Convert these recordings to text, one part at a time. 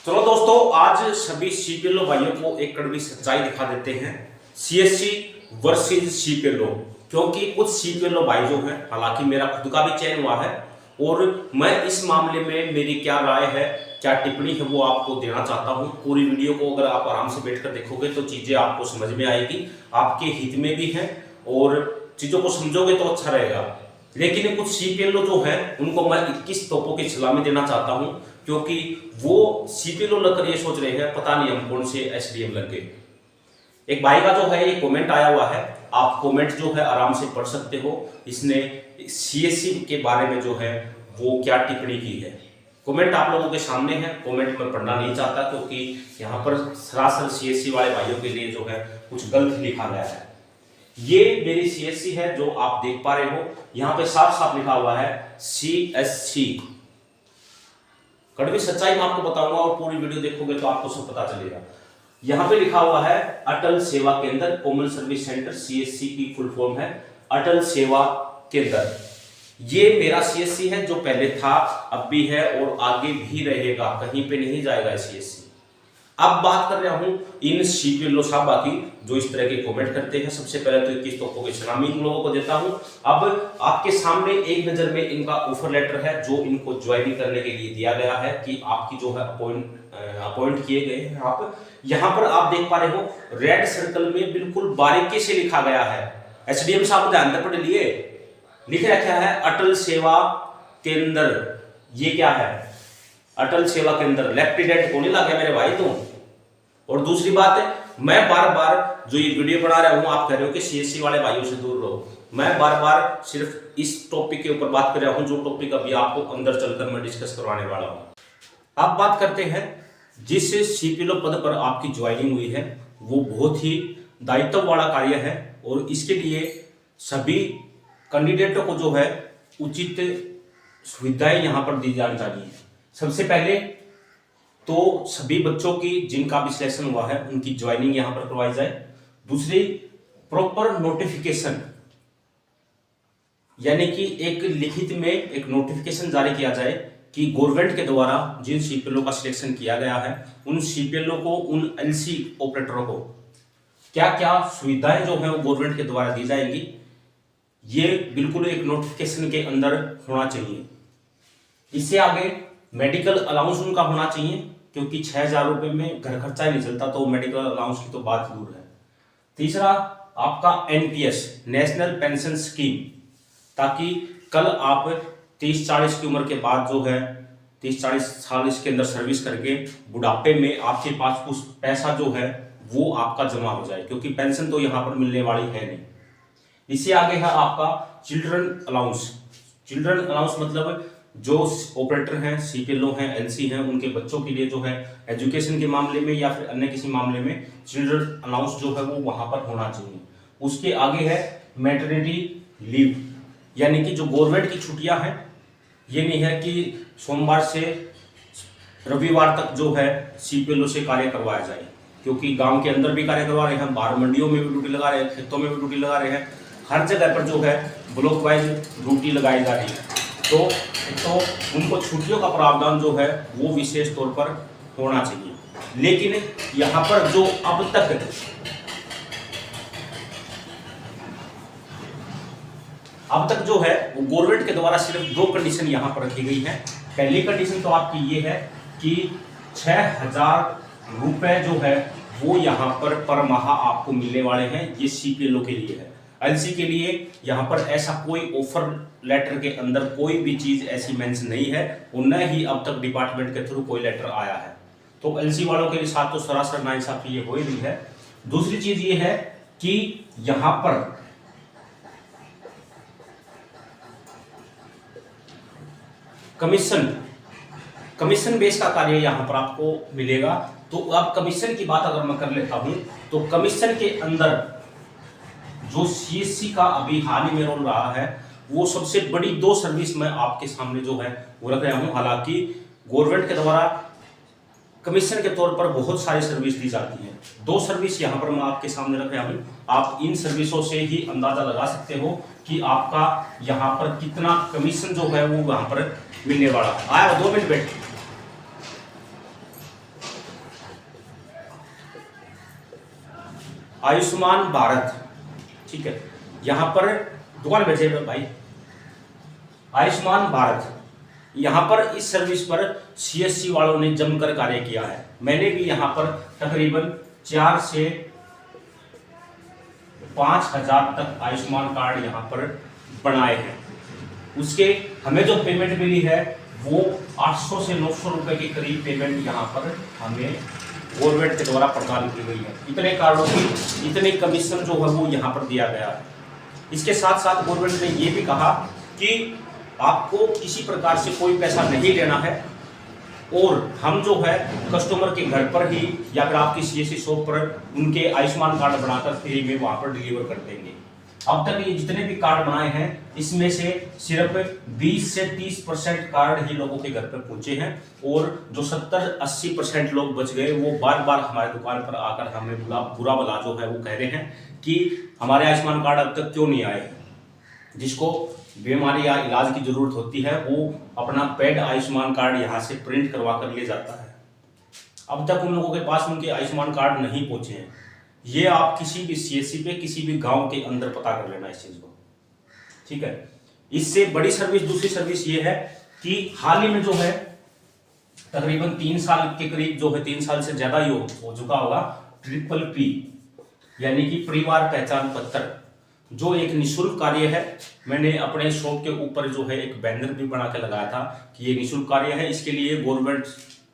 चलो दोस्तों, आज सभी सीपीएलओ भाइयों को एक कड़वी सच्चाई दिखा देते हैं। सीएससी वर्सेस सीपीएलओ, क्योंकि कुछ सीपीएलओ भाई जो हैं, हालांकि मेरा खुद का भी चयन हुआ है और मैं इस मामले में मेरी क्या राय है, क्या टिप्पणी है, वो आपको देना चाहता हूं। पूरी वीडियो को अगर आप आराम से बैठकर देखोगे तो चीजें आपको समझ में आएगी, आपके हित में भी है और चीजों को समझोगे तो अच्छा रहेगा। लेकिन कुछ सीपीएलओ जो है उनको मैं 21 तोपों की सलामी देना चाहता हूं, क्योंकि वो सीपीएलओ लगकर ये सोच रहे हैं पता नहीं हम कौन से एसडीएम लग गए। एक भाई का जो है ये कमेंट आया हुआ है, आप कमेंट जो है आराम से पढ़ सकते हो। इसने सीएससी के बारे में जो है वो क्या टिप्पणी की है, कमेंट आप लोगों के सामने है। कमेंट में पढ़ना नहीं चाहता क्योंकि यहाँ पर सरासर सीएससी वाले भाइयों के लिए जो है कुछ गलत लिखा गया है। ये मेरी सीएससी है जो आप देख पा रहे हो, यहाँ पे साफ साफ लिखा हुआ है सीएससी। कड़वी सच्चाई मैं आपको बताऊंगा और पूरी वीडियो देखोगे तो आपको सब पता चलेगा। यहां पे लिखा हुआ है अटल सेवा केंद्र कॉमन सर्विस सेंटर, सीएससी की फुल फॉर्म है अटल सेवा केंद्र। ये मेरा सीएससी है जो पहले था, अब भी है और आगे भी रहेगा, कहीं पे नहीं जाएगा सीएससी। अब बात कर रहा हूं इन सीपीएलओ साहबा की जो इस तरह के कमेंट करते हैं। सबसे पहले तो 21 तोपों की सलामी इन लोगों को देता हूं। अब आपके सामने एक नजर में इनका ऑफर लेटर है जो इनको ज्वाइनिंग करने के लिए दिया गया है कि आपकी जो है अपॉइंट किए गए हैं। आप यहां पर आप देख पा रहे हो रेड सर्कल में बिल्कुल बारीकी से लिखा गया है। एसडीएम साहब ध्यान से पढ़ लिए, लिख रखा है अटल सेवा केंद्र। ये क्या है? अटल सेवा केंद्र। लेफ्टिनेंट को नहीं लगे मेरे भाई तुम। और दूसरी बात है, मैं बार बार जो ये वीडियो बना रहा हूं, आप कह रहे हो कि सीएससी वाले भाइयों से दूर रहो। मैं बार बार सिर्फ इस टॉपिक के ऊपर बात कर रहा हूं जो टॉपिक अभी आपको अंदर चलकर मैं डिस्कस करवाने वाला हूं। अब बात करते हैं जिस सीपीएलओ पद पर आपकी ज्वाइनिंग हुई है वो बहुत ही दायित्व वाला कार्य है और इसके लिए सभी कैंडिडेटों को जो है उचित सुविधाएं यहां पर दी जानी चाहिए। सबसे पहले तो सभी बच्चों की जिनका भी सिलेक्शन हुआ है उनकी ज्वाइनिंग यहां पर करवाई जाए। दूसरी, प्रॉपर नोटिफिकेशन, यानी कि एक लिखित में एक नोटिफिकेशन जारी किया जाए कि गवर्नमेंट के द्वारा जिन सीपीएलओ का सिलेक्शन किया गया है उन सीपीएलओ को, उन एलसी ऑपरेटरों को क्या क्या सुविधाएं जो है वो गवर्नमेंट के द्वारा दी जाएंगी, ये बिल्कुल एक नोटिफिकेशन के अंदर होना चाहिए। इससे आगे मेडिकल अलाउंस उनका होना चाहिए, क्योंकि 6,000 रुपए में घर खर्चा ही नहीं चलता तो मेडिकल अलाउंस की तो बात दूर है। तीसरा, आपका एनपीएस, नेशनल पेंशन स्कीम, ताकि कल आप 30-40 की उम्र के बाद जो है 30-40 साल इसके अंदर सर्विस करके बुढ़ापे में आपके पास कुछ पैसा जो है वो आपका जमा हो जाए, क्योंकि पेंशन तो यहाँ पर मिलने वाली है नहीं। इससे आगे है आपका चिल्ड्रन अलाउंस। चिल्ड्रन अलाउंस मतलब जो ऑपरेटर हैं, सीपीएलओ हैं, एलसी हैं, उनके बच्चों के लिए जो है एजुकेशन के मामले में या फिर अन्य किसी मामले में चिल्ड्रन अलाउंस जो है वो वहां पर होना चाहिए। उसके आगे है मैटरनिटी लीव, यानी कि जो गवर्नमेंट की छुट्टियां हैं, ये नहीं है कि सोमवार से रविवार तक जो है सीपीएलओ से कार्य करवाया जाए, क्योंकि गांव के अंदर भी कार्य करवा रहे हैं, बाहर मंडियों में भी ड्यूटी लगा रहे हैं, खेतों में भी ड्यूटी लगा रहे हैं, हर जगह पर जो है ब्लॉक वाइज ड्यूटी लगाई जा रही है। तो उनको छुट्टियों का प्रावधान जो है वो विशेष तौर पर होना चाहिए। लेकिन यहां पर जो अब तक जो है वो गवर्नमेंट के द्वारा सिर्फ 2 कंडीशन यहां पर रखी गई है। पहली कंडीशन तो आपकी ये है कि 6,000 रुपए जो है वो यहां पर माह आपको मिलने वाले हैं। ये सीपीएलओ के लिए है। एलसी के लिए यहाँ पर ऐसा कोई ऑफर लेटर के अंदर कोई भी चीज ऐसी मेंशन नहीं है और न ही अब तक डिपार्टमेंट के थ्रू कोई लेटर आया है। तो एलसी वालों के साथ तो सरासर नाइंसाफी ये हो ही रही है। दूसरी चीज ये है कि यहाँ पर कमीशन बेस का कार्य यहाँ पर आपको मिलेगा। तो अब कमीशन की बात अगर मैं कर लेता हूं तो कमीशन के अंदर जो सीएससी का अभी हाल ही में रोल रहा है वो सबसे बड़ी 2 सर्विस मैं आपके सामने जो है वो रख रहा हूं। हालांकि गवर्नमेंट के द्वारा कमीशन के तौर पर बहुत सारी सर्विस दी जाती है, 2 सर्विस यहां पर मैं आपके सामने रख रहा हूं। आप इन सर्विसों से ही अंदाजा लगा सकते हो कि आपका यहां पर कितना कमीशन जो है वो वहां पर मिलने वाला है। आया 2 मिनट बैठ। आयुष्मान भारत, ठीक है, यहाँ पर दुकान बैठे भाई, आयुष्मान भारत, यहाँ पर इस सर्विस पर सीएससी वालों ने जमकर कार्य किया है। मैंने भी यहाँ पर तकरीबन 4 से 5,000 तक आयुष्मान कार्ड यहाँ पर बनाए हैं। उसके हमें जो पेमेंट मिली है वो 800 से 900 रुपए के करीब पेमेंट यहाँ पर हमें गवर्नमेंट के द्वारा प्रदान की गई है। इतने कार्डों की इतने कमीशन जो है वो यहाँ पर दिया गया है। इसके साथ साथ गवर्नमेंट ने ये भी कहा कि आपको किसी प्रकार से कोई पैसा नहीं लेना है और हम जो है कस्टमर के घर पर ही या फिर आपकी सीएससी शॉप पर उनके आयुष्मान कार्ड बनाकर फ्री में वहां पर डिलीवर कर देंगे। अब तक ये जितने भी कार्ड बनाए हैं इसमें से सिर्फ 20 से 30% कार्ड ही लोगों के घर पर पहुंचे हैं और जो 70-80% लोग बच गए वो बार बार हमारे दुकान पर आकर हमें बुरा भला जो है वो कह रहे हैं कि हमारे आयुष्मान कार्ड अब तक क्यों नहीं आए। जिसको बीमारी या इलाज की जरूरत होती है वो अपना पेड आयुष्मान कार्ड यहाँ से प्रिंट करवा कर ले जाता है। अब तक उन लोगों के पास उनके आयुष्मान कार्ड नहीं पहुंचे हैं। ये आप किसी भी सीएससी पे किसी भी गांव के अंदर पता कर लेना इस चीज को, ठीक है। इससे बड़ी सर्विस दूसरी सर्विस ये है कि हाल ही में जो है तकरीबन 3 साल के करीब जो है 3 साल से ज्यादा ही हो चुका होगा, PPP यानी कि परिवार पहचान पत्र, जो एक निःशुल्क कार्य है। मैंने अपने शॉप के ऊपर जो है एक बैनर भी बना के लगाया था कि ये निःशुल्क कार्य है। इसके लिए गवर्नमेंट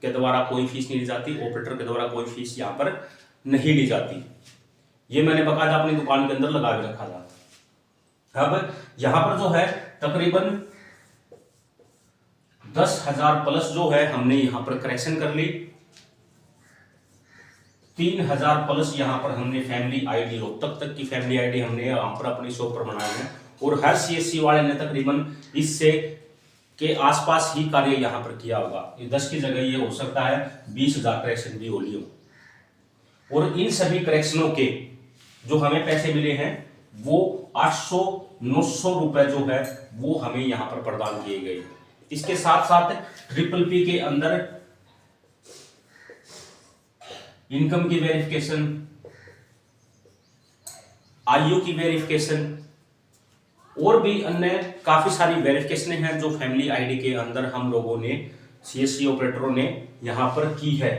के द्वारा कोई फीस नहीं ली जाती, ऑपरेटर के द्वारा कोई फीस यहाँ पर नहीं ली जाती। ये मैंने बकायदा अपनी दुकान के अंदर लगा के रखा था। अब यहाँ पर जो है तकरीबन 10,000 प्लस जो है हमने यहाँ पर करेक्शन कर ली। 3,000 प्लस यहाँ पर हमने फैमिली आईडी रोहतक तक की फैमिली आईडी हमने यहाँ पर अपनी शॉप पर बनाई है और हर सीएससी वाले ने तकरीबन इससे के आसपास ही कार्य यहाँ पर किया होगा। 10 की जगह ये हो सकता है 20,000 करेक्शन भी हो लिए हो। और इन सभी करेक्शनों के जो हमें पैसे मिले हैं वो 800-900 रुपए जो है वो हमें यहाँ पर प्रदान किए गए। इसके साथ साथ PPP के अंदर इनकम की वेरिफिकेशन, आयु की वेरिफिकेशन और भी अन्य काफी सारी वेरिफिकेशन हैं जो फैमिली आईडी के अंदर हम लोगों ने सीएससी ऑपरेटरों ने यहां पर की है।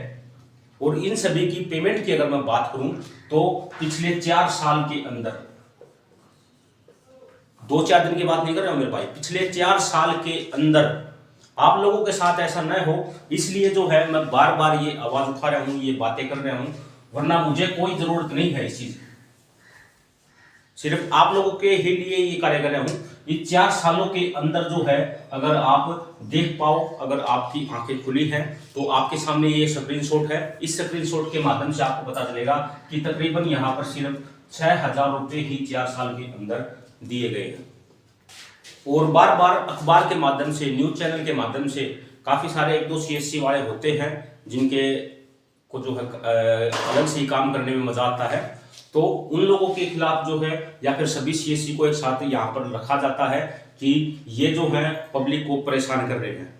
और इन सभी की पेमेंट की अगर मैं बात करूं तो पिछले 4 साल के अंदर, 2-4 दिन की बात नहीं कर रहा हूं मेरे भाई, पिछले 4 साल के अंदर आप लोगों के साथ ऐसा न हो इसलिए जो है मैं बार बार ये आवाज उठा रहा हूं, ये बातें कर रहा हूं, वरना मुझे कोई जरूरत नहीं है इस चीज, सिर्फ आप लोगों के ही लिए ये कार्य कर रहा हूं। ये 4 सालों के अंदर जो है अगर आप देख पाओ, अगर आपकी आंखें खुली हैं तो आपके सामने ये स्क्रीनशॉट है। इस स्क्रीनशॉट के माध्यम से आपको पता चलेगा कि तकरीबन यहाँ पर सिर्फ 6,000 रुपए ही 4 साल के अंदर दिए गए हैं। और बार बार अखबार के माध्यम से, न्यूज चैनल के माध्यम से काफी सारे 1-2 सीएससी वाले होते हैं जिनके को जो है अलग से ही काम करने में मजा आता है, तो उन लोगों के खिलाफ जो है या फिर सभी सीएससी को एक साथ यहाँ पर रखा जाता है कि ये जो है पब्लिक को परेशान कर रहे हैं,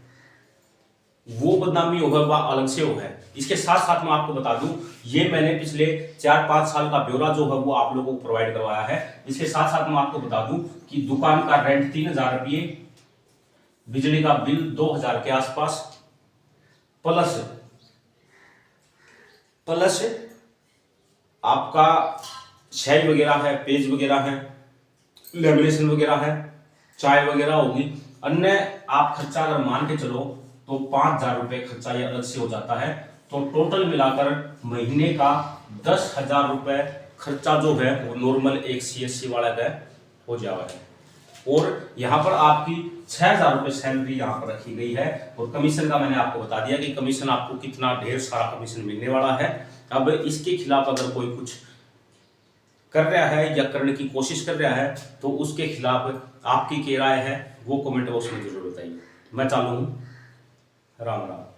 वो बदनामी होगा वह अलग से हो है। इसके साथ साथ मैं आपको बता दूं ये मैंने पिछले 4-5 साल का ब्यौरा जो है वो आप लोगों को प्रोवाइड करवाया है। इसके साथ साथ मैं आपको बता दूं कि दुकान का रेंट 3,000 रुपये, बिजली का बिल 2,000 के आसपास, प्लस आपका शाई वगैरह है, पेज वगैरह है, लेमिनेशन वगैरह है, चाय वगैरह होगी, अन्य आप खर्चा अगर मान के चलो तो 5,000 रुपये खर्चा ये अलग से हो जाता है। तो टोटल मिलाकर महीने का 10,000 रुपये खर्चा जो है वो नॉर्मल एक सीएससी वाला का हो जावा है। और यहाँ पर आपकी 6,000 रुपये सैलरी यहाँ पर रखी गई है। और कमीशन का मैंने आपको बता दिया कि कमीशन आपको कितना ढेर सारा कमीशन मिलने वाला है। अब इसके खिलाफ अगर कोई कुछ कर रहा है या करने की कोशिश कर रहा है तो उसके खिलाफ आपकी क्या राय है वो कमेंट बॉक्स में जरूर बताइए। मैं चालू हूँ। राम राम।